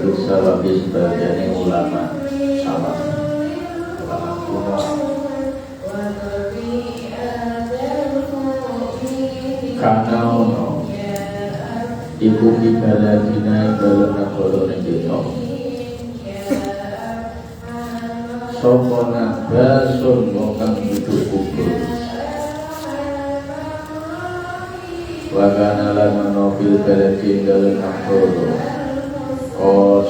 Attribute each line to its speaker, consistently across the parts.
Speaker 1: Salafus Salafis sebagian ulama salaf, ulama kuno. Karena ono ibu ibadah dina dalam negara kita sopona basun ngokang hidup kubur wakana lama nobil beledin dalam negara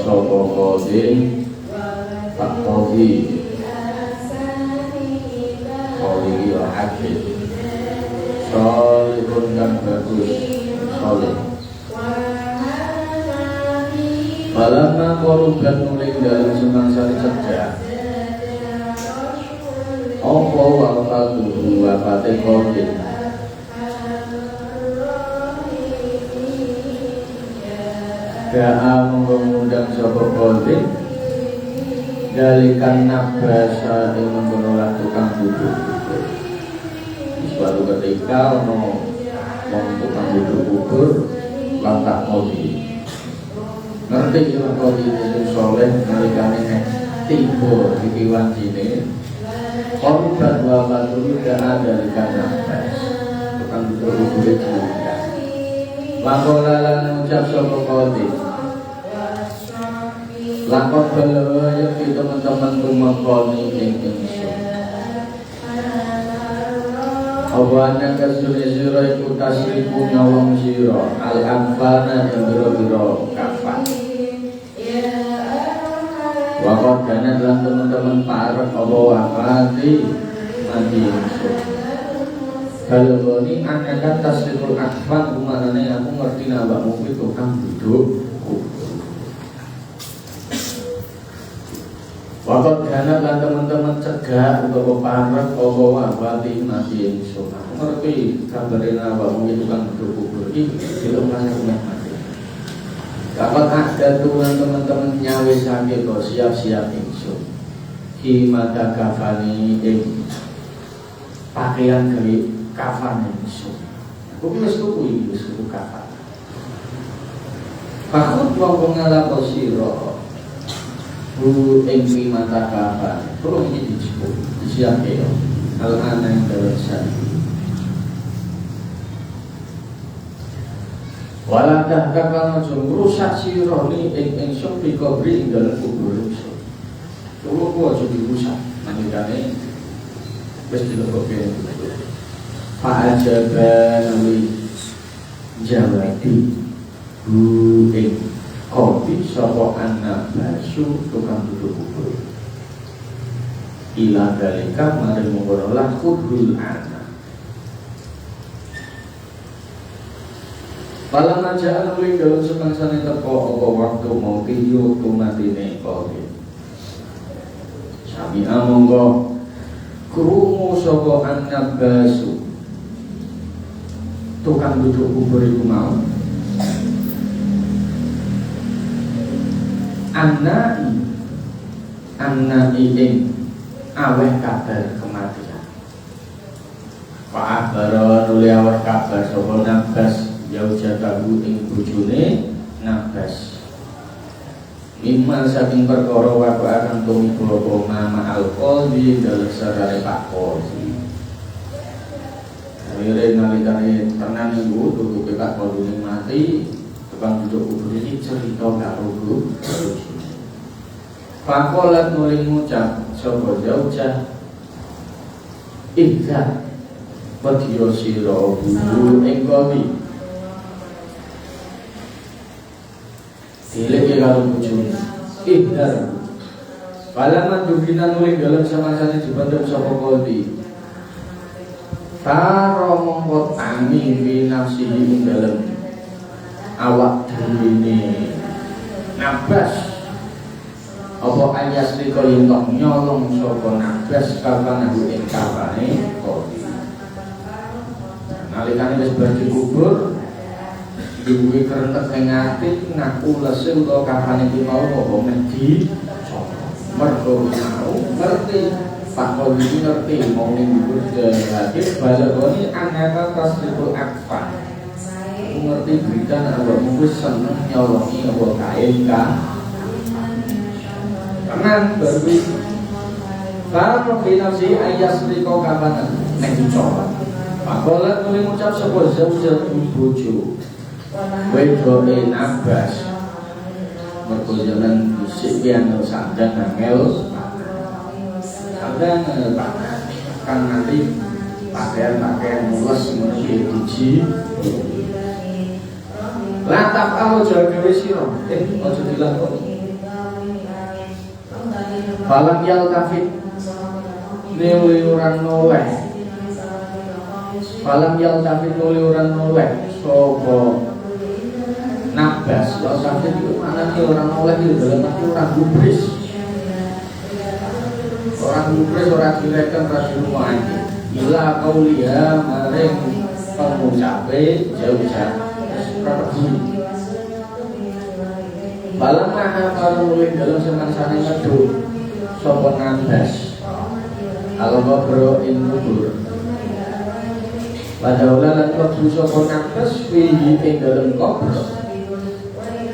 Speaker 1: sopo kodin pak kodi kodi ya hakid solihun kan bagus solih. Malamna koruban nuling dalam semangsari cegah Opo wafatuhu wafate kodin Da'a mengundang sopo kodin Dalikan nabasa yang menolak tukang duduk. Suatu ketika ono tukang duduk kubur lantak kodi ngerti ya kodi itu soleh nalikane tiba di kiwan sini korban wafat itu tidak ada di kanan tukang duduk kubur itu lakola ucap sopo kodi lakon balawa yang teman-teman rumah koni yang insun awana kasune sira iku tasriku nyolong sira al-anfana yang biro-biro kafan wakot dana dalam teman-teman parek apa wafati mati insun kalau ini akan tasrikul akfan kumanane aku ngerti nabakmu itu tukang duduk wakot dana dan teman-teman cegah untuk parek apa wafati mati insun aku ngerti kabarin nabakmu itu tukang duduk kubur ini dilungkan aku mati. Kapan ada tuhan teman-teman nyawe sakit kok siap-siap insun himata kafani pakaian dari kafan insun aku wis tuku kafan pakut wong ngalap sira bu ing himata kafan perlu iki disebut siap ya al-ana yang terasa walau dah kakak langsung rusak sirah ni engsom di kubri dalam kubur rusak. Kalau kau jadi rusak, manjukane pasti lekopnya. Pak Ajaban nawi jawati bu kopi sopo anak basu tukang duduk kubur. Ila dalika mari mengorolah kubul anak. Malam aja anuling dalam semangsane teko apa waktu mau kiyo tumatine kodin sami amonggo krungu sapa anak basu tukang duduk kubur iku mau anak ing aweh kabar kematian Pak Akbar nuli aweh kabar sapa nabas jauh jatahu ing bujune nabas mimma saking perkara wae akan tumiba mama alqalbi dalem sarare Pak Qolbi akhire nalikane tenan iku tutuke Pak Qolbi mati tukang duduk kubur iki cerita karo guru Pak Qolat nuli ngucap sapa jauh ihza padya sira guru ing kowi dilek kalau bujuni ihdar palaman dubina nuling dalam sama-sama dibantu sapa Qolbi taro mongko tangi binafsihi ing dalam awak dhewe nabas apa ayas riko yentok nyolong sapa nabas kapan aku ing kapane Qolbi nalikane wis bar dikubur duwe kerentek ing ati ngaku lese utawa kapan iki mau apa medi mergo mau ngerti Pak Qolbi ngerti mau ning kubur dhewe balagoni anata tasrikul akfan ngerti berita nek awakmu wis seneng nyolongi apa kae tenang baru kalau binafsi ayas riko kapan nek dicoba pakolat mulai ngucap sebuah zauja bojo wedoe nabas berkojalan bisik yang sadang angel sadang kan nanti pakaian mulus menjadi biji latap aku jaga siro ojo dilakoni falam yal tafid liuran noleh falam yal tafid liuran noleh sobo nabas yal tafid itu mana nih orang noleh itu dalam arti orang gubris orang direkan rasi rumah ini ila kau liha maring pengucape jauh-jauh Prabu balang maha kalau mulai dalam semangsane ngeduk sopo nabas kalau ngobrol kubur pada ulang waktu sopo nabas fihi dalam kubur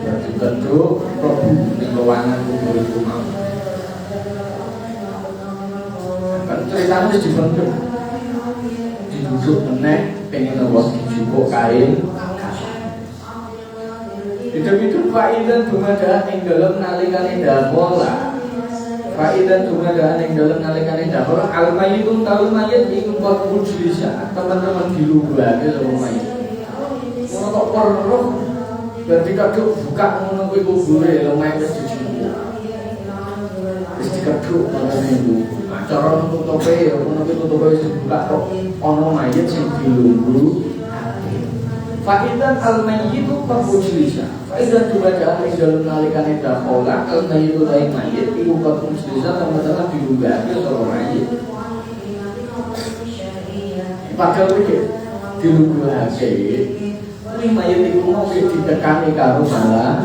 Speaker 1: berarti keduk Prabu di ruangan kubur itu mau kan ceritanya dibentuk duduk menek pengen ngewas dijupuk kain hidup faidan dumadaan yang dalam nalikane damola faidan dumadaan yang dalam nalikane damola al-mayyitun tahu mayit iku kok mujlisa teman-teman dilubake sama mayit ngono kok perlu berarti kaduk buka ngono kuwi kubure lho mayit wis dijupuk wis dikaduk ngono niku cara nutupe ngono kuwi tutupe wis dibuka kok ana mayit sing dilungguh Fa'idan al-mayyitu qad-mujlisa. Fa'idan dibacaan ing dalem nalikane dakhala al-mayyitu lain mayit iku qad-mujlisa teman-teman dilunggake sapa mayit. Padahal iki dilunggake kuwi mayit iku mau ditekani karo malah.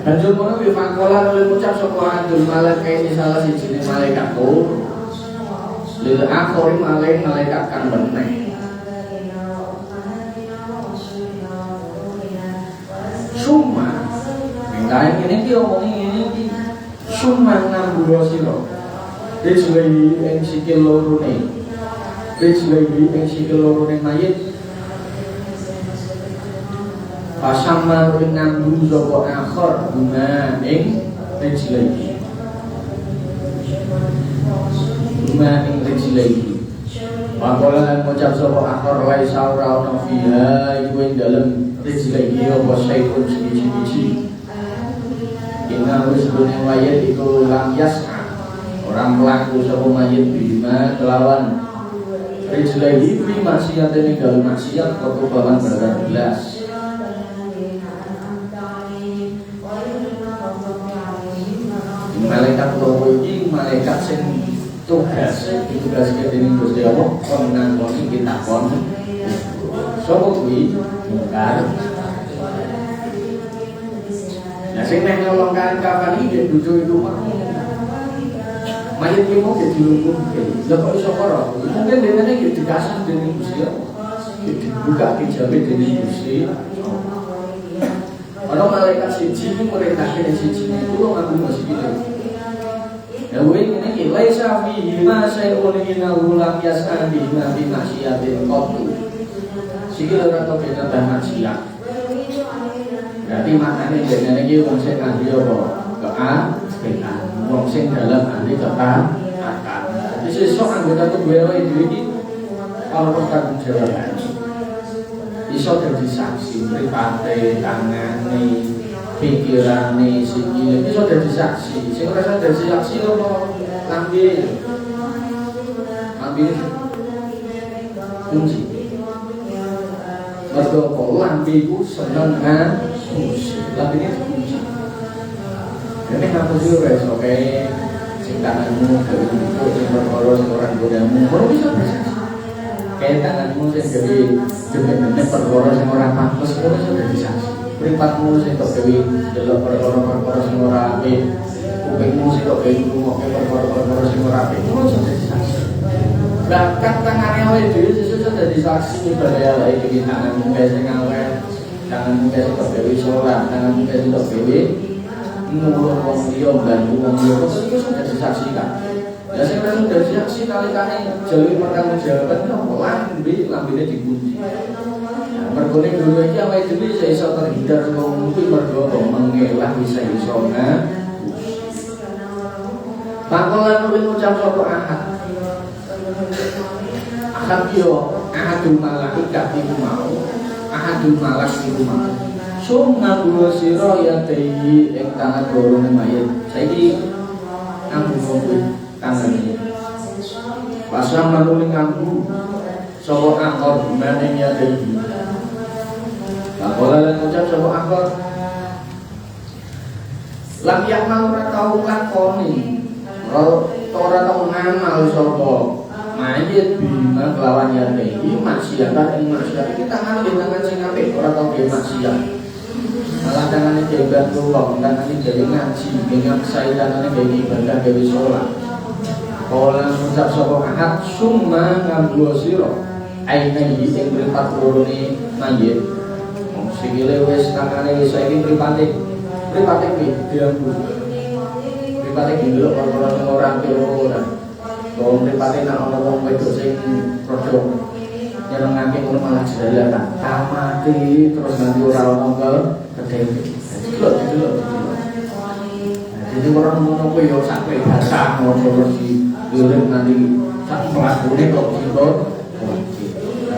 Speaker 1: Banjur kono wi fakola oleh ucap sapa Abdul Malik ini salah siji malaikat tur. Lil akhori malaikat kang beneh. Suma mengkain ini ki omongi ini ki suma ngambura sira rijlai ing sikil lorone mayit pasama ing ngambung sapa akhir guna ing rijlai Wakola lan ngucap sapa akhir lai saura ono fiha iku ing dalem rijlai apa saipun siji-siji. Inna wis dunya mayit iku lam yas'a. Orang mlaku sapa mayit bima kelawan rijlai fi maksiate ning dalem maksiat kok bawan babar belas. Malaikat loro iki malaikat sing tugasnya dening Gusti Allah kon ngangkoni kita kon sapa kuwi mungkar. Nah sing nek nyolongkan kapan iki bojo itu mah mayit iki mau dilungguhke lha kok iso ora mungkin dene iki dikasih dening Gusti Allah dibuka kijabe dening Gusti ana malaikat siji merintahke siji itu aku mesti gitu. Ya wih ini kita safi ma sayun inahu lam yas'an bima bi maksiatin qattu. Sikil ora tau beda maksiat. Berarti maknane dene iki wong sing ahli apa? Kean, wong sing dalam ahli ketaatan. Jadi sesuk anggota tubuh dhewe iki ana tanggung jawab. Iso dadi saksi mripate tangane pikirane sikile iso dadi saksi sing ora iso dadi saksi ono lambe kunci mergo kok lambe iku seneng kunci lambe iki kunci dene kamu sih ora iso kae sing tanganmu karo sing perkara sing ora godamu ora iso kae tanganmu sing gawe perkara sing ora pantes ora iso dadi saksi pripatmu sing tok dewi delok perkara-perkara sing ora apik kupingmu sing tok dewi ngrungokke perkara-perkara sing ora apik iku iso dadi saksi bahkan tangane awake dhewe iso dadi saksi ibadah awake dhewe tanganmu sing awet tanganmu sing tok dewi salat tanganmu sing tok dewi ngulur wong liya bantu wong liya kok iki sudah disaksikan. Ya sing sudah disaksi kalikane jalur pertanggungjawaban napa lambene dikunci. Mergo nek dulu iki awake dhewe iso terhindar saka kuwi mergo mengelah bisa iso Pakolan ulin ucap sapa ahad. Ahad yo ahadul malaikat iku mau. Ahadul malak iku mau. Summa dua sira ya tayi ing tangan dorone mayit. Saiki kamu ngopi tangan iki. Pasang manulin aku sapa akor maning ya tayi. Pakolan ucap sapa akor. Lam yakmal ora tau lakoni. Ora tau ngamal sapa mayit bima kelawan yate iki maksiatan ing maksiat iki tangan tangan sing apik ora tau ge maksiat malah tangane jabat tulung tangane jadi ngaji dengan saya tangane gawe ibadah gawe salat kala ngucap sapa ahad summa nganggo sira aina iki sing mripat lorone mayit sikile wis tangane wis saiki mripate kuwi diambu mripate giluk ora ora wong mripate nek ana wong wedok sing rada nyenengake ngono malah jalanan amati terus nanti ora ono kedene delok jadi orang ngono kuwi yo sak bahasa ngono terus diurip nanti sak mlakune kok gitu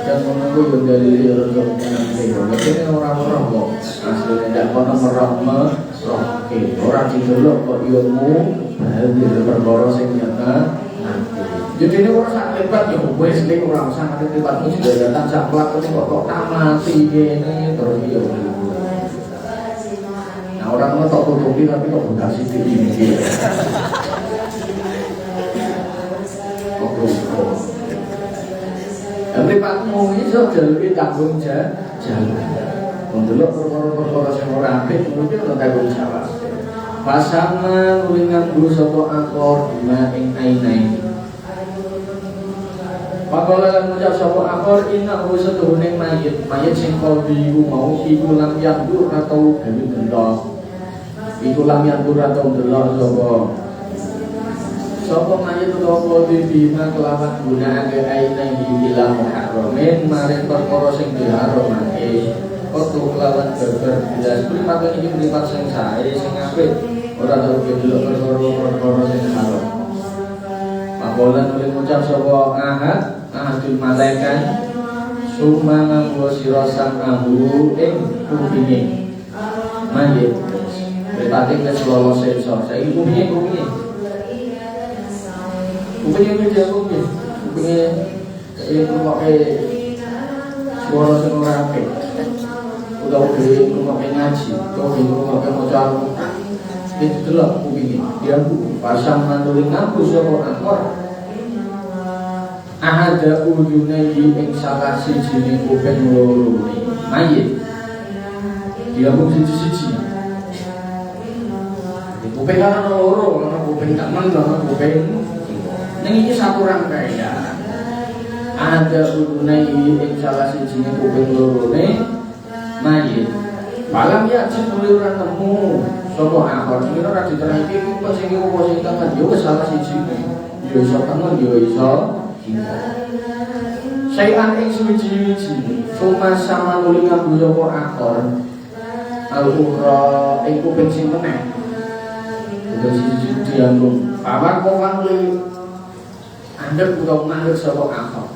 Speaker 1: dan ngono kuwi yo dalile yo rada ora kok asline ndak ono merok ora didelok kok ilmu hadir perkara sing nyata jadi ini orang sak lebat ya wes ning ora usah nate lebatmu sudah datang sak pelakone kok tamati kene terus yo. Nah orang mau tok tutupi tapi kok bekas sithik iki. Oke. Lebatmu iso jalur tanggung jawab. Mendelok perkara-perkara sing ora apik mungkin ora tanggung jawab. Pasangan ulingan guru sapa akor bima ing ainaini. Pakola lan ngucap sapa akor inna usaduhune mayit sing kalbi iku mau iku lam yandur atau gawe delok. Iku lam yandur atau delok sapa mayit utawa bima kelawan gunakake ainaini bila muharramin maring perkara sing diharamake. Oto kelawan berber jelas pripat iki pripat sing sae sing apik ora tau delok perkara sing haram. Pakolan oleh ngucap sapa ahadul malaikat summa nganggo sira samahu ing kupinge mayit pripate wis lolos sensor saiki kupinge wis kupinge rumoke suara sing ora apik utawa dhewe rumoke ngaji utawa rumoke maca Al-Qur'an itu delok kupinge dia pasang mantuling ngaku sapa akor ahada udunai ing salah siji kuping loro mayit dia mung siji kuping kan loro ana kuping tamen ana kuping ning iki satu rangkaian ada udunai ing salah siji kuping lorone mayit malam ya cipuli ora nemu sapa akor iki ora diterangke iki kok sing tangan yo salah siji yo iso tangan yo iso sayan ing suwi-wiji cuma sama nuli nganggo sapa akor al-ukhra ing kuping sing meneh terus siji dianggo pawan nuli andhek utawa mandhek sapa akor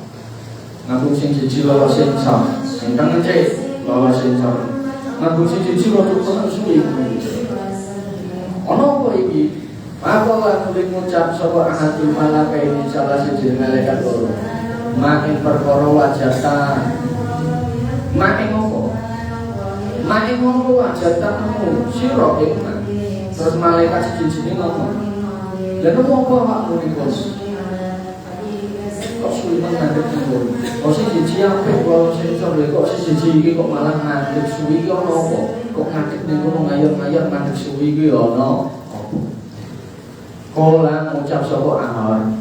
Speaker 1: nganggo sing siji lolos sensor sing tengen cek lolos sensor nganggo sing siji lolos suwi ono apa iki apa lan ngucap sapa ahadul malaikat salah siji malaikat loro making perkara wajatan making apa wajatanmu sira ing terus malaikat siji-siji ngomong lha apa awakmu niku kok suwi ngadeg niku kok siji apik kok sensor kok siji iki kok malah ngadeg suwi iki ono apa kok ngadeg niku ngayon-ngayon ngadeg suwi iki ono Kola ngucap sapa ahor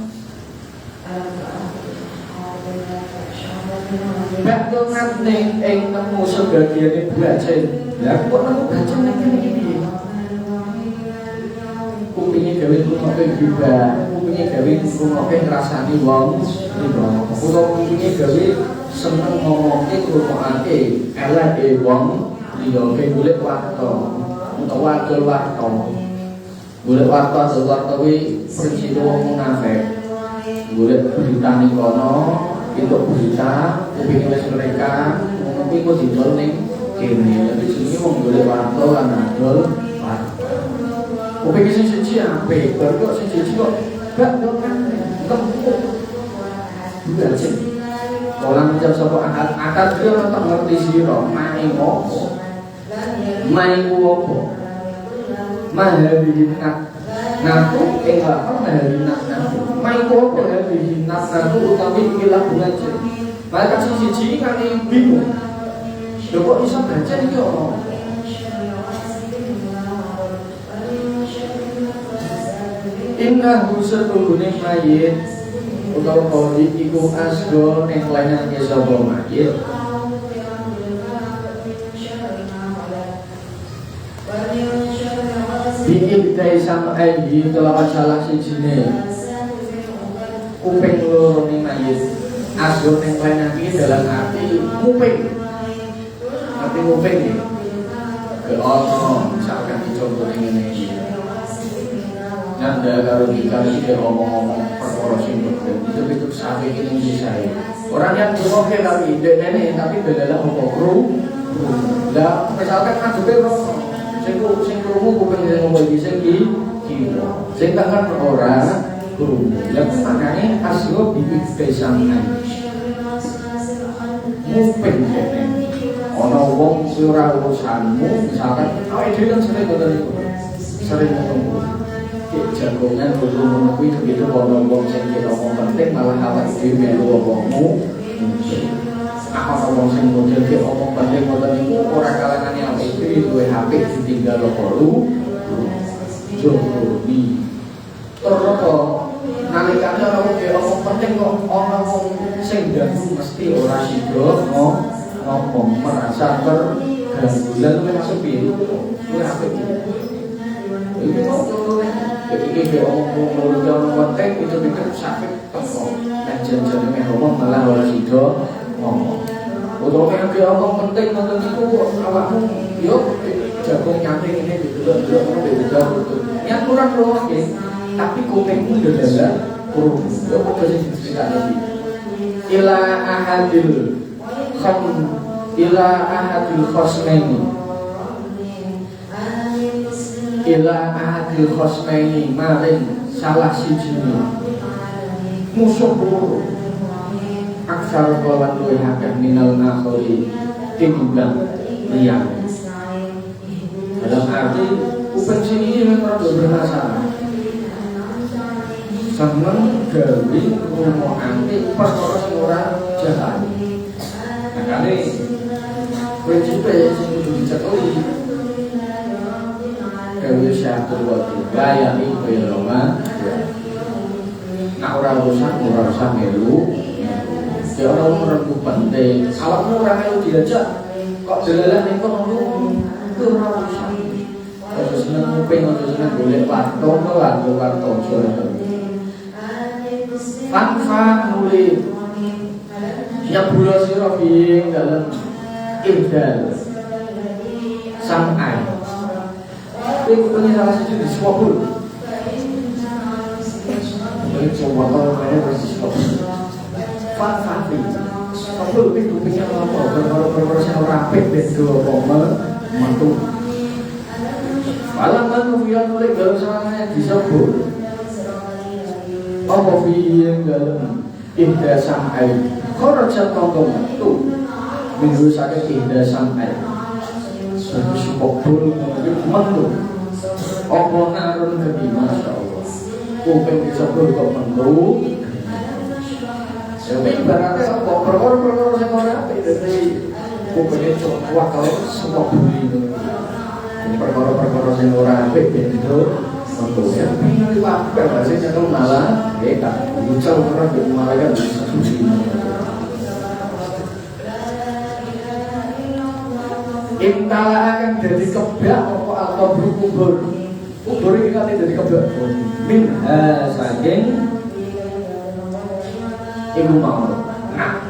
Speaker 1: bakto ngatning ing nemu sebagiane bacen lha kok nemu bacen ning kene iki kupinge gawe ngrungokke gibah, kupinge gawe ngrungokke ngrasani wong liya, utawa kupinge gawe seneng ngomongke ngrungokake eleke wong liya, golek warta utawa adol warta. Golek warta adol warta kuwi prinsip wong munafik. Golek berita ning kono, entuk berita, kupinge wis mereka, kuwi kok didol ning kene. Dadi jenenge wong golek warta lan adol warta. Kupinge sing siji apik, kok sing siji kok gak dokan kempuk. Bukan sih. Orang jam sapa akad ki ora tak ngerti sira, main opo? Main opo? Mahalinak naku apa mahalinak naku? Main opo mahalinak naku utawi iki lagu ngaji. Malaikat sing siji kan bingung. Lho kok iso baca iki ora? Inna husatulune mayit utawa kodi iku asgo ning lenane sapa mayit. Bikin dari sama ayi kelawan salah sijine kuping loro ning mayit. Asgo ning lenane iki dalam arti kuping. Arti kuping iki. Kalau misalkan dicontoh ngene iki. Nanda karo dikali ngomong-ngomong perkara sing itu sampai ini bisa. Orang yang oke tapi nenek tapi beda apa kru. Lah misalkan ngadepe sing krungu kuping sing ngomong iki sing sing tangan ora kru. Lah makane aslo bibit pesangan. Kuping kene. Ana wong sing ora urusanmu misalkan awake dhewe kan sering ngoten niku. Sering ngoten. Jagongan belum kuwi begitu wong sing kira omong penting malah awak dhewe melu omongmu. Apa wong sing model ki omong penting ngoten niku ora kalangane awake dhewe duwe HP ditinggal loro. Jogoni. Terus nalikane ora omong penting kok ana wong sing ganggu mesti ora sida ngomong merasa terganggu lan sepi. Kuwi apik. Iki kok ketika dia ngomong penting itu pikir sakit teko dan janjane ngomong malah ora sida ngomong. Utawa dia ngomong penting ngoten niku awakmu yo jagung nyanting ini didelok-delok beda betul. Yang kurang ngrungokke tapi kupingmu ndelok kurung. Yo kok sing diceritani iki. Ila ahadil khosmaini ila ahadil khosmaini maring salah sijine musuh loro aksar kawan luwih akeh minal nakholi tinimbang liyane. Dalam arti kuping sini memang rada bermasalah. Seneng gawe ngrungokake perkara sing ora jalan. Makane prinsip sing kudu dicekeli gawe syahadat waktu gaya iku Roma. Nah ora usah melu. Ya ora mung penting. Awakmu ora melu diajak kok delalah ning kono itu ora usah. Terus seneng kuping terus seneng golek warta warta sore. Tanpa nuli nyabula sira ing dalem ihdal sam'ai. Ini kupingnya salah satu di swabul. Ini coba kalau mereka bersiswabul Fat-fati swabul ini kupingnya apa? Berkoro-koro yang rapid bedo apa mentu malam kan kufian oleh galau salahnya disebut apa fiyen dalam ihda sam'ai korojat tongkong itu minggu sakit ihda sam'ai sebagai swabul mentu apa narun ke Masya Allah kuping disebut kok mentu tapi ibaratnya apa perkara-perkara yang orang apa dari kupingnya cuma kalau semua buli perkara-perkara yang orang apa itu mentu ya ini apa bahasanya kalau malah kita bicara orang yang malah kan bisa suci intala akan jadi kebak atau berkubur. kubur iki kan dadi kebak min saking ibu mau nah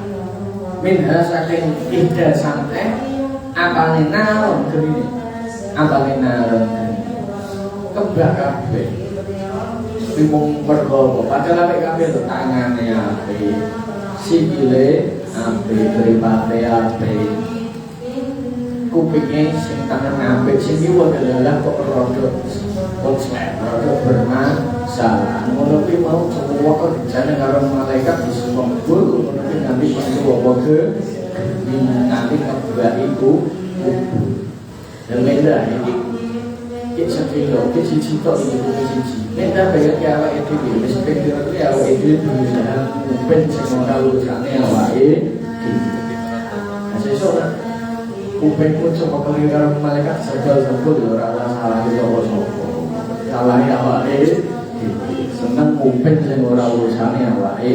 Speaker 1: minha saking ida sampai apane naron geni apane naron kebak kabeh bimong pergo padahal apik kabeh lho tangane apik sikile apik mripate apik kupinge sing tangan apik sing kiwa dalah kok rada rada bermasalah ngono ki mau semua kerjane karo malaikat disumpul ngono ki nanti apa ke nanti kebak iku dan beda iki iki sepilo iki siji tok iki siji beda bayar ki awake dhewe wis pikir ki awake dhewe bisa ben sing ora urusane awake dhewe sesuk kuping pun saka keliran malaikat sebel-sebel ya ora salah sapa-sapa salah awake seneng kuping sing ora urusane awake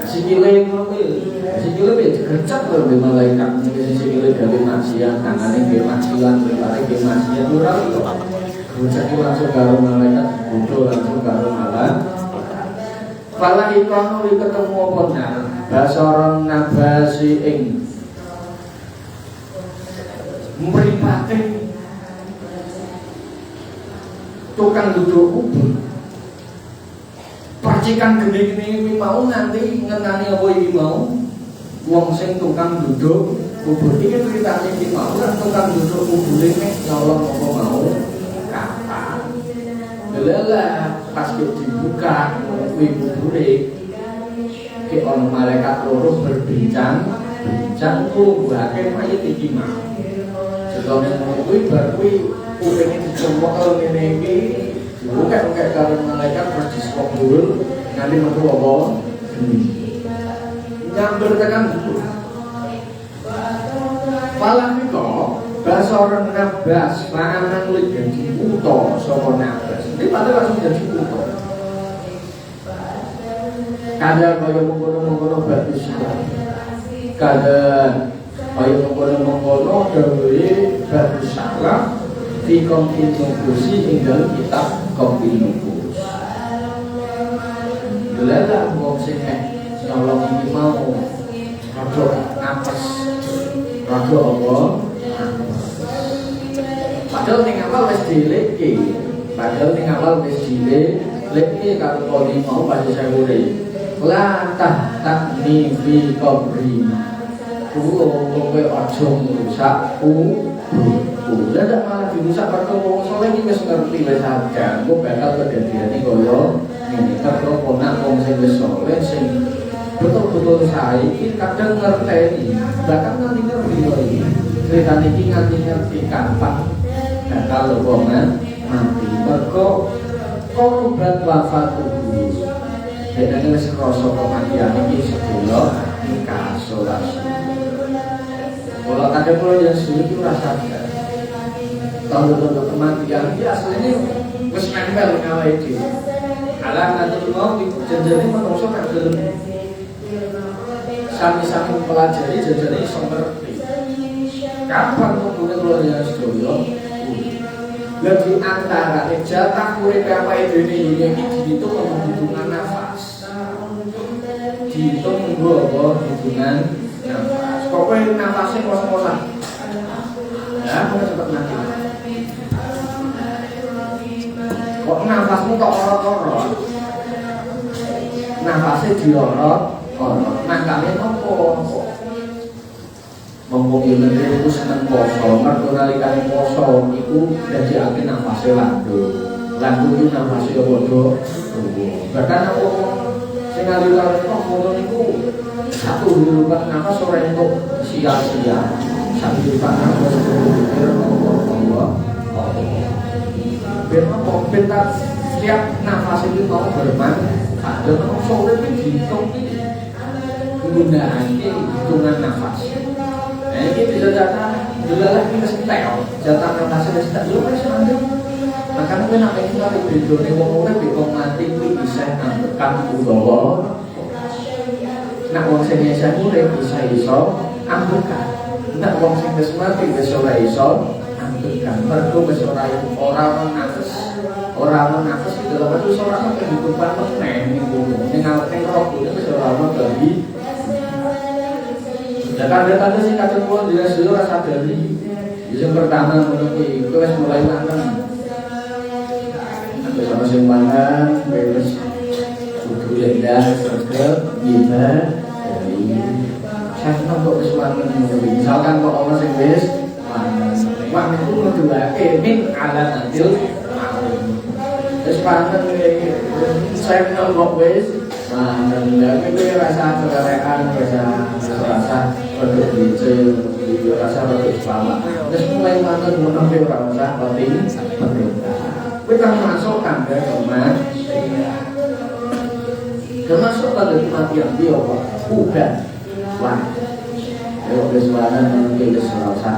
Speaker 1: sikile ngono kuwi sikile wis gercep lho di malaikat sikile gawe maksiat tangane gawe maksiat mripate gawe maksiat ora iso gercep langsung karo malaikat bodho langsung karo malaikat pala ikono ketemu apa nar basaron nabasi ing mripate tukang duduk kubur percikan gede-gede ini mau nanti ngenani apa ini mau wong sing tukang duduk kubur ini ceritanya ini mau kan tukang duduk kubur ini nyolong apa mau kapan lelah pas dibuka kuwi kubure ke ono malaikat loro berbincang kubuake mayit iki mau sebelum kuwi bar kuwi kupinge dicempok karo ngene iki bukan karo malaikat terus diskobul nanti metu apa nyamber tekan kubur palang nika basa orang nabas lanang luwih dadi buta saka nabas iki padha langsung dadi buta kadang kaya mengkono-mengkono bagus kadang kaya mengkono-mengkono dawuhe bagus salah di kontinuasi tinggal kitab kontinus lelah wong sing nyolong iki mau rada apes rada apa padahal ning awal wis dileke karo kali mau pas sawure latah takni fi qabri kowe aja ngrusak udah tak malah dirusak pertemu soalnya ini wis ngerti wis sadar kok bakal kedadiane kaya ngene karo ponak wong sing wis saleh sing betul-betul saiki kadang ngerteni bahkan nganti ngerti iki ceritane iki nganti ngerti kapan bakal wong mati mergo korban wafat kuwi dene wis krasa kematian iki sedulur kasolasi kalau kadang kalau yang sulit itu rasa tanda-tanda kematian dia aslinya wis nempel ngawai itu alam nanti mau janjane menungso kan gelem sami-sami mempelajari janjane iso ngerti kapan mungkin kalau yang sedulur lebih antara jatah urip apa dene iki dihitung hubungan nafas dihitung nggo hubungan nafas pokoknya nafasnya kos-kosan ya aku cepat mati kok nafasmu kok orot-orot nafasnya diorot-orot makanya apa ngomongin itu seneng poso mergo nalikane poso iku dadi nafasnya landung itu nafasnya bodoh bahkan aku sing ngalir kok ngono niku satu hirupan nafas ora entuk sia-sia satu hirupan nafas berpikir Allah bentar setiap nafas itu mau bermanfaat dan sore itu dihitung penggunaan hitungan nafas ini bisa jatah delalah kita setel jatah nafasnya bisa lu bisa ambil makanya kan apa itu nanti bedone wong urip wong mati kuwi bisa ambekan utawa nek wong sing urip bisa iso ambekan nek wong sing wis mati wis ora iso menakutkan. Mergo wis ora ngates di dalam itu ora kehidupan meneh ning roh wis ora ono dadi. Ya tanda-tanda sing kadang kula jelas dulu rasa sadari. Yang pertama menurut kowe wis mulai mangan. Wis ana sing mangan, wis kudu lendah terus gimana? Saya kok wis mangan misalkan kok ana sing wis mangan itu nuduhake min ala nadil. Wis mangan saya kok wis mangan lha rasa kerekan rasa produk bicil, rasa produk selama. Terus mulai mantan menempel rasa penting. Kita masuk tanda termasuk pada kematian dia apa? Udah, wah. Kalau kesulitan menempel rasa,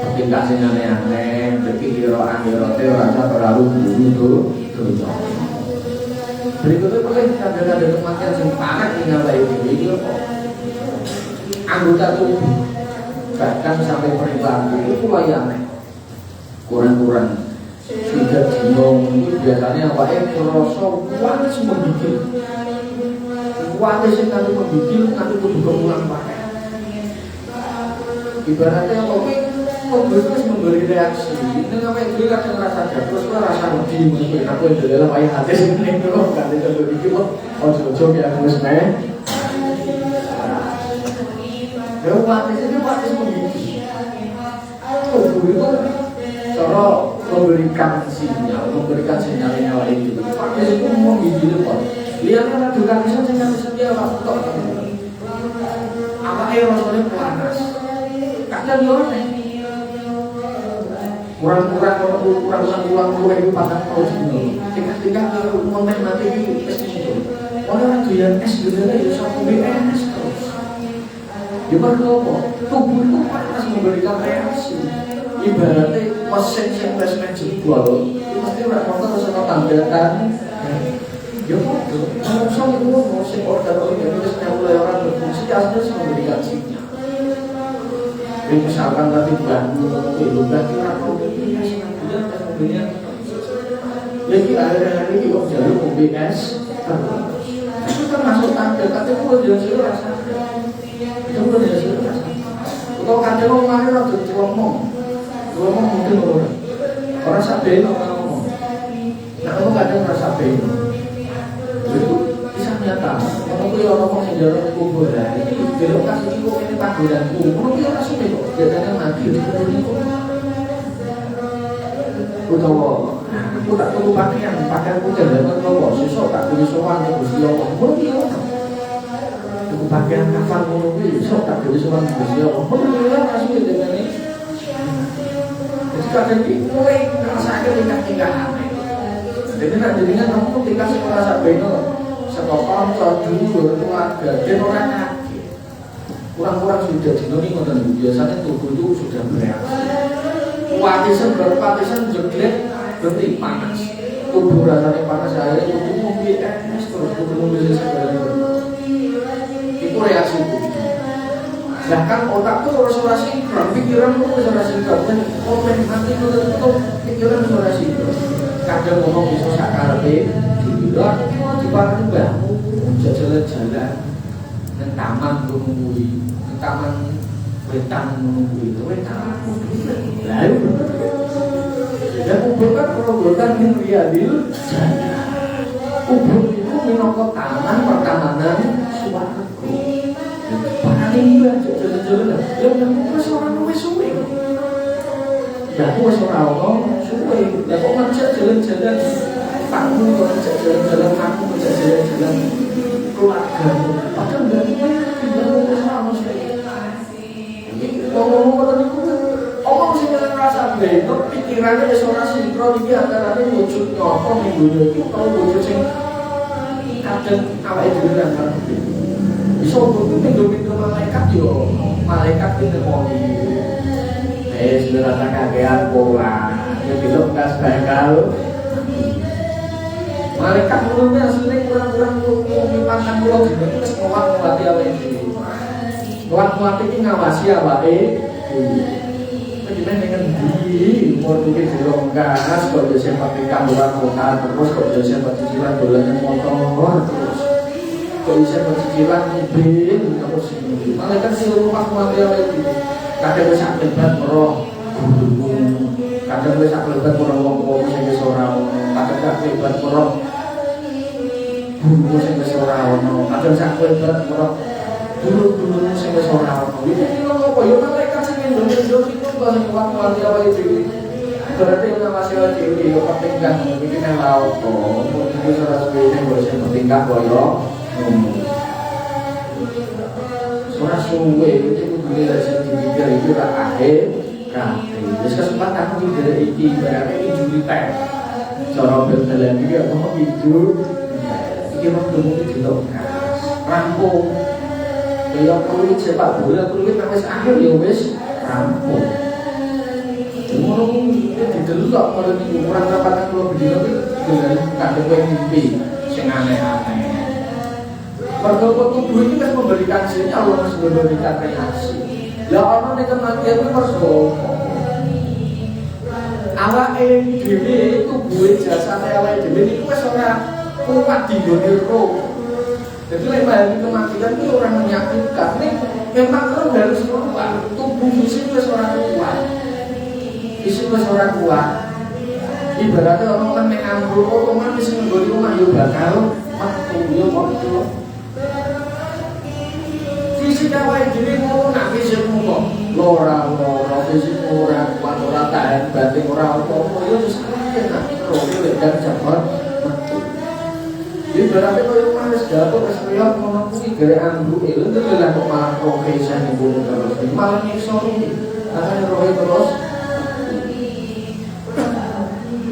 Speaker 1: aplikasi aneh-aneh, berpikir aneh-aneh rasa terlalu dulu tuh. Berikutnya boleh tanda-tanda kematian yang parah tinggal ini apa? Anggota tubuh bahkan sampai perilaku itu aneh kurang-kurang sudah bingung itu biasanya awake ngerasa wates menggigil sing nanti menggigil nanti kudu kemulan pakai ibaratnya wis memberi reaksi ini namanya dhewe kadang rasa terus rasa wedi mesti aku yang dalam ayat hati sing ning kok kan itu iki kok ojo-ojo ya wis meh. Wates menggigil. Tubuh itu cara memberikan sinyal nyawa itu. Wates itu menggigil kok. Lihatnya radukan bisa setia waktu. Apa rasanya panas? Kadang yo kurang itu patah terus dulu. Tinggal momen mati itu es itu. Orang doyan es bener ya sampai es terus. Di mana tubuh itu panas memberikan reaksi. Ibaratnya mesin yang resmen jebol, itu mesti motor harus tampilkan. Ya betul. Kalau itu mesin organ-organ mulai orang berfungsi, harus memberikan sinyal. Jadi misalkan tadi bangun, berarti aku kemudian jadi akhirnya ini kok jalur UBS itu kan masuk tanda tapi kalau jelas rasa itu udah jelas rasa kalau kadang mau ngomong atau ngomong mungkin orang sampai ngomong nah kamu kadang merasa beno itu bisa nyata kalau aku ngomong yang jalur kubur ini di lokasi itu ini panggilanku kalau dia langsung itu biasanya mati utawa aku tak perlu pakaianku jangan bawa sesuk tak tulis sowan Gusti Allah ngono ki ono aku pakaian kafan ngono ki sesuk tak tulis sowan Gusti Allah ngono ki langsung dene jadi kadang iki kowe ngrasake tingkah-tingkah jadi nek jenengan kamu tingkah sing ora sak beno saka kanca dulur keluarga den ora kaget kurang-kurang sudah dinoni ngoten biasanya tubuh itu sudah bereaksi Watisan jelek berarti panas. Tubuh rasanya panas akhirnya tubuh mobil es terus tubuh mobil segala itu reaksi tubuh. Bahkan otak tuh harus sinkron, pikiran tuh harus sinkron. Dan komen hati itu pikiran harus sinkron. Kadang ngomong bisa sakarepe di luar di parang mbah jalan-jalan nang taman menunggui, nang taman wetan menunggui, wetan lalu dan kubur kan perobotan yang riadil kubur itu minangka taman pertamanan suwarga paling baca jalan-jalan yang kubur seorang wis suwe ya aku wis ora ono suwe lah kok ngajak jalan-jalan tamu kok ngajak jalan-jalan aku ngajak jalan-jalan keluarga padahal enggak tinggal wis ora ono suwe ngomong-ngomong tadi omong sing ngrasa beno pikirane wis ora sinkron iki antarane wujud nyata ning dunya iki utawa wujud sing kadang awake dhewe ra ngerti. Iso pintu-pintu malaikat yo malaikat iki nemoni. Saudara kakean pola ya besok kas bakal malaikat ngono asline kurang-kurang pangkat kula dene wis ngawati awake dhewe. Kuat-kuat iki ngawasi awake dhewe. Bagaimana dengan di umur mungkin dilongkas, kok bisa pakai kamera kota terus, kok bisa pakai cicilan dolanan motor terus, kok bisa pakai cicilan mobil terus ini. Malah kan si rumah keluarga lagi. Kadang bisa akibat meroh, kadang bisa akibat meroh wong-wong sing wis ora ono, kadang akibat meroh guru sing wis ora ono, kadang bisa akibat meroh guru-guru sing wis ora ono. Iki ngopo yo malaikat sing ndonyo itu kok sing kuat-kuat ya wae iki. Berarti ora masih wae iki yo ketinggal iki nang laut kok. Iki ora suwe sing sing ketinggal koyo ora suwe iki kudu dari sing dipikir iki ora akhir kabeh. Wis kesempatan iki dari iki berarti iki juli teh. Cara berdalan iki apa itu? Iki waktu mungkin dilongkas. Rampung. Ya kulit sepak bola kulit wis akhir ya wis rampung. Ngono kuwi didelok karo niku kurang rapatan kula bedino iki dari kadhe kowe mimpi sing aneh-aneh. Mergo tubuh ini kan memberikan sinyal, Allah harus memberikan reaksi. Lah ana nek kematian itu perso. Awake dhewe tubuhe jasane awake dhewe niku wis ora kuat dinggone roh. Jadi lembah kematian itu orang menyakitkan. Ini memang roh harus keluar. Tubuh fisik itu seorang kuat. Fisik itu seorang kuat. Ibaratnya orang yang ambruk otomatis menggoli rumah yo bakal waktu yo waktu. Fisik awake dhewe ngono nak fisik kok lora fisik ora kuat ora tahan batin ora apa-apa yo wis enak. Roh yo dan jabat. Jadi berarti kalau manis dapur espriot ngono kuwi gere ambruk lho lha kok malah profesan ibu terus malah nyiksa iki akan roh terus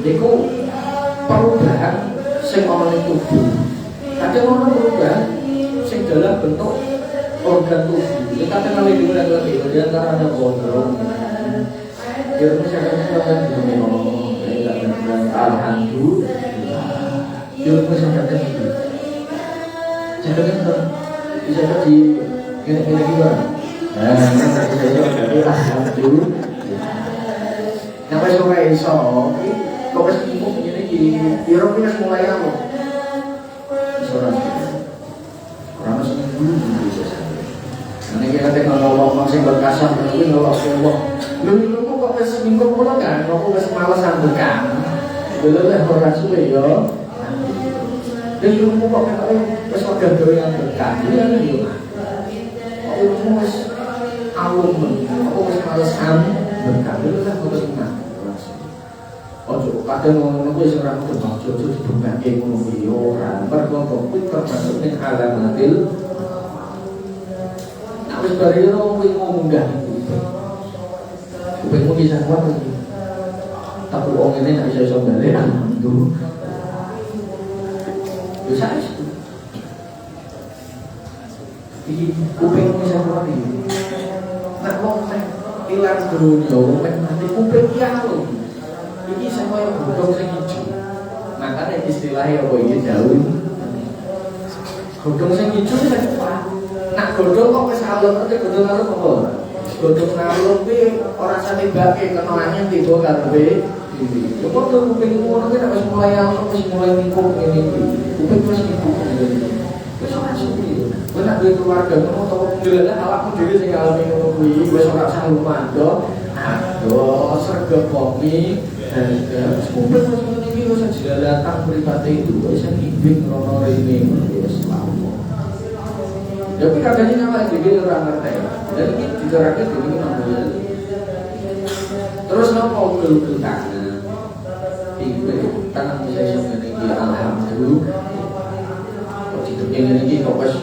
Speaker 1: iku perubahan sing ana ing tubuh kadang ono perubahan sing dalam bentuk organ tubuh iki kadang kali dhewe di antara gondrong ya misalnya kan alhamdulillah yo wis sampe iki. Jadi kan bisa di gini-gini juga. Nah, alhamdulillah. Napa ora iso? Kok wis cukup ngene iki. Piro wis mulai aku. Wis ora. Ora mesti dulu bisa sampe. Nek kita teknologi ngomong sing berkasar kuwi nolak Allah. Lho kok wis minggu pula kan, kok wis males ambekan. Lho ora suwe yo. Dan ilmu kok wis ora doyan berkah. Ya yo. Kok ilmu wis awum, kok wis males berkah. Lha kok terus nang. Ojo kadang ngono kuwi sing ora kudu ojo dibungake ngono kuwi ora. Mergo kuwi termasuk ning alamatil. Nek wis bari kuwi munggah. Kupingmu bisa kuat iki. Tapi wong ini nek iso bali alhamdulillah. Bisa itu. Iki kuping bisa mati. Nak wong teh ilang dunya, wong mati kuping ki alo. Iki sama yang godhong sing ijo. Makane istilahnya apa iki daun. Godhong sing ijo wis kuat. Nak godhong kok wis alon, nek godhong alon apa? Godhong alon kuwi ora sanebake kena angin tiba karepe. Yo kok kuping ngono ki nek wis mulai alon wis mulai mingkung ngene iki. Kuping wis mingkung ngene iki. Wis ora suwi. Kowe nek duwe keluarga ngono utawa pendelane awakmu dhewe sing ngalami ngono kuwi wis ora sanggup mando. Aduh, sregep kopi. Kuping wis ngene iki wis jelalatan pribadi itu wis ngibing rono rene wis lawo. Tapi kadang-kadang awake dhewe ora ngerti. Dan iki dijarake dening Imam. Terus nopo ugel-ugel tangan. Tangan bisa iso ngene iki alhamdulillah. Kok ditepi ngene iki kok wis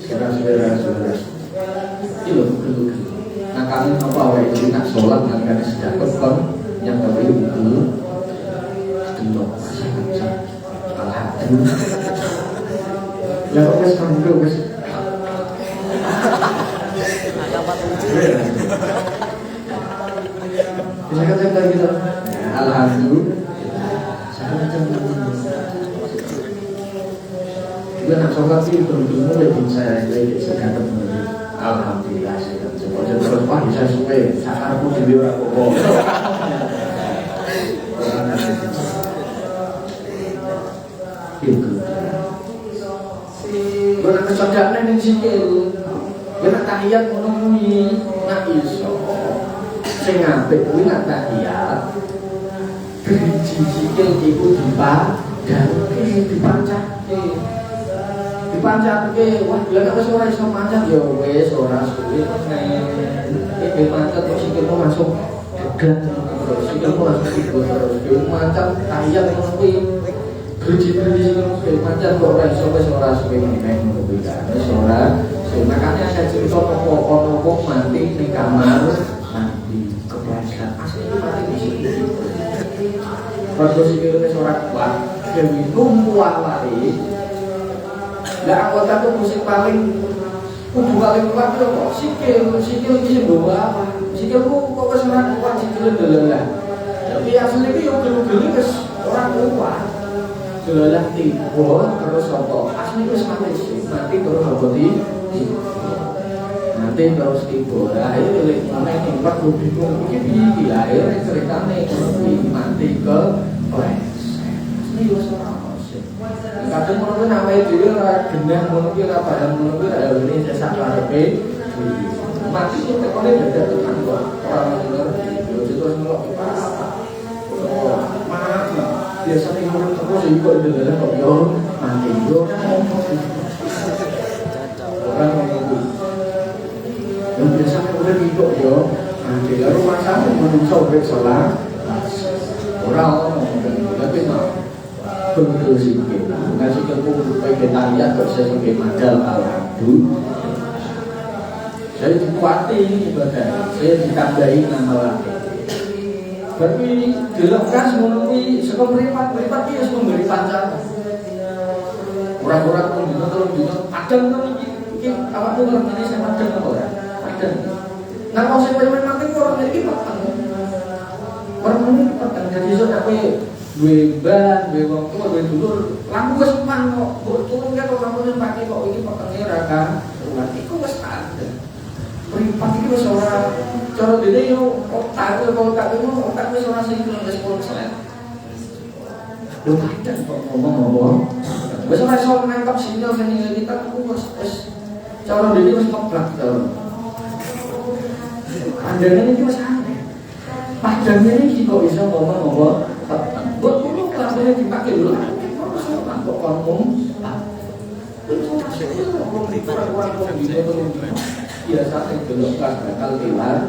Speaker 1: saudara-saudara. Iki lho ugel-ugel. Nah kami apa wae iki nak salat nang kene sedekah kon yang gawe ugel. Delok alhamdulillah. Lah kok wis kandel wis. Bisa kata kita alhamdulillah. Juga nak sholat sih berhubung lebih saya lagi sekarang Alhamdulillah saya coba terus wah bisa suwe sakarku dhewe ora apa-apa. Itu. Ora kesadane ning sikil. Ya nak tahiyat ngono kuwi nak iso. Sing apik kuwi nak tahiyat. Driji sikil iku dipancake. Wah, lha nek wis ora iso mancak ya wis ora suwe nek mancak kok sikilmu masuk degan terus sikilmu masuk terus mancak tahiyat ngono kuwi. Driji sikilmu mancak kok ora iso wis ora suwe meneh ngono kuwi kan. Wis ora. Makanya saya cerita pokok mati di kamar mati kebiasaan asli mati di sini. Waktu sikilnya seorang kuat, dewi numpuan lari. Lah anggota tuh musik paling kudu paling kuat itu kok sikil bisa bawa apa? Sikilku kok keserak kuat sikilnya delelah. Tapi asli itu yang gelu-gelu kes orang kuat. Delelah tiba terus apa? Asli itu mati terus apa nanti terus tiba akhirnya milik mana yang tempat bingung ini akhirnya ceritanya mati ke ini seorang musik kadang menurut namanya diri genah menurut barang menurut ini sesak larepe mati itu tekonnya beda dengan orang mengerti terus melok biasanya menurut terus itu adalah kok mati orang ngomong yang biasanya udah hidup yo nanti lalu masa menungso urip salah orang ngomong tapi mah betul sih ngasih ketemu vegetarian kok saya sebagai modal alhamdulillah saya dikuati ibadah saya ditambahi nama lagi tapi dilepas memenuhi sebelum meripat dia memberi panjang orang-orang pun gitu padang mungkin awak tuh ngerti saya padang apa ya padang nah kalau saya main mati orang ini padang orang ini padang jadi so apa dua ban dua waktu dua dulur lampu kesepan kok turun kan orang ini pakai kok ini padangnya raka mati kok nggak ada meripat itu seorang cara dia yo otak itu seorang sih itu nggak sepuluh selain lu padang kok ngomong wis ora iso nangkep sinyal sing kita ku wis cara dene wis keblak to. Andane iki wis aneh. Padane iki kok iso ngomong-ngomong. Buat kulo kelasnya dipakai dulu. Kok ngomong. Biasa itu kelas bakal kelar.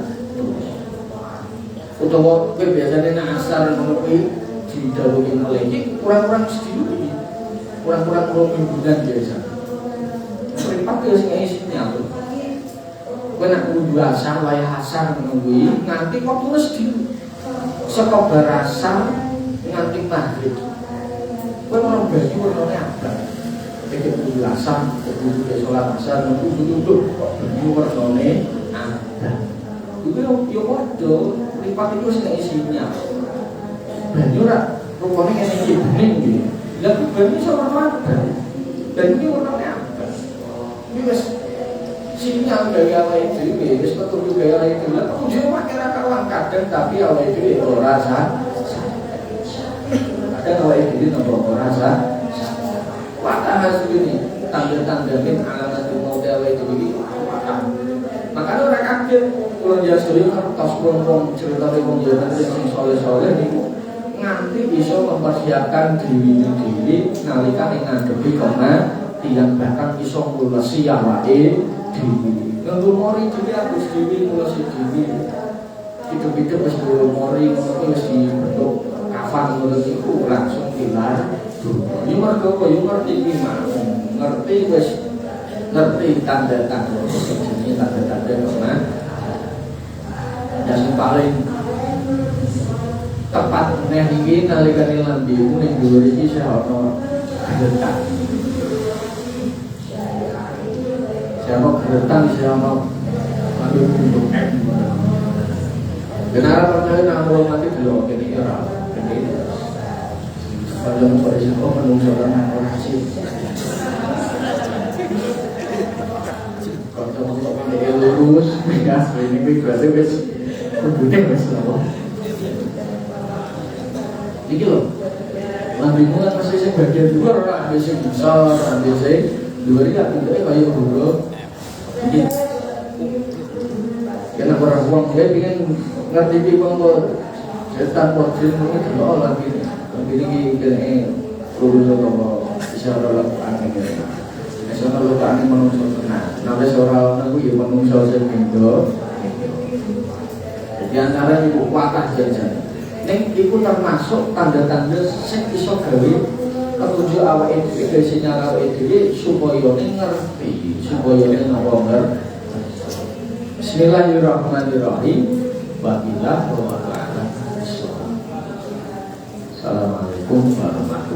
Speaker 1: Utawa kowe biasane nek asar ngono kuwi didhawuhi meleki kurang-kurang sedih. Kurang-kurang mingguan biasa. Meripat ya sing isinya tuh. Kowe nek kudu asar wae asar nungguin nganti waktu wis di saka barasar nganti maghrib. Kowe mau baju warnane abang. Iki kudu asar, kudu salat asar, kudu baju warnane abang. Iku yo padha meripat itu sing isinya. Banyu ora rupane ngene iki bening iki. Lah ini seorang dan ini warnanya apa? Ini wis sinyal dari awal itu, wis petunjuk dari awal itu. Lah tujuh pakai raka kadang tapi awal itu ora rasa. Kadang awal itu nombor ora rasa. Watah hasil ini tanda-tandain alamat mau awal itu begini. Makanya orang kaget kalau dia sering kertas pun cerita pun jalan yang soleh-soleh ini. Nganti bisa mempersiapkan diri nalika ing ngadepi tiang bahkan bisa ngulesi awake dhewe. Nglumori dhewe harus dhewe ngulesi dhewe. Hidup-hidup wis nglumori ngono wis dibentuk kafan ngono iku langsung tilar. Yo mergo yo ngerti iki mau. Ngerti wis ngerti tanda-tanda jenenge tanda-tanda kena. Yang paling tepat nek iki nalikane lambimu ning dhuwur iki saya ono geretak. Saya mau geretak saya ono lambi untuk M. Kenapa percaya nang wong mati delok kene iki ora. Kene. Kalau mau risiko menungso nang ora sih. Kalau teman-teman dia lurus, gas ini berarti wis kemudian wis apa? Iki loh, lambungmu kan pasti sing bagian luar lah, ambil sing besar, ambil sing luar ini kan bentuknya kayak buruk. Iki, kenapa orang uang dia ingin ngerti bang kok setan kodrin ini kenal lagi ini kayaknya lurus atau bisa orang aneh gitu. Misalnya lo kan menungso tenang, nanti seorang aku ya menungso sendiri. Di antara ibu kuatah jajan. Ning iku termasuk tanda-tanda sing iso gawe petunjuk awake dhewe sinyal awake dhewe supaya ngerti, supaya napa ngerti. Bismillahirrahmanirrahim. Wabillahi taufiq. Assalamualaikum warahmatullahi wabarakatuh.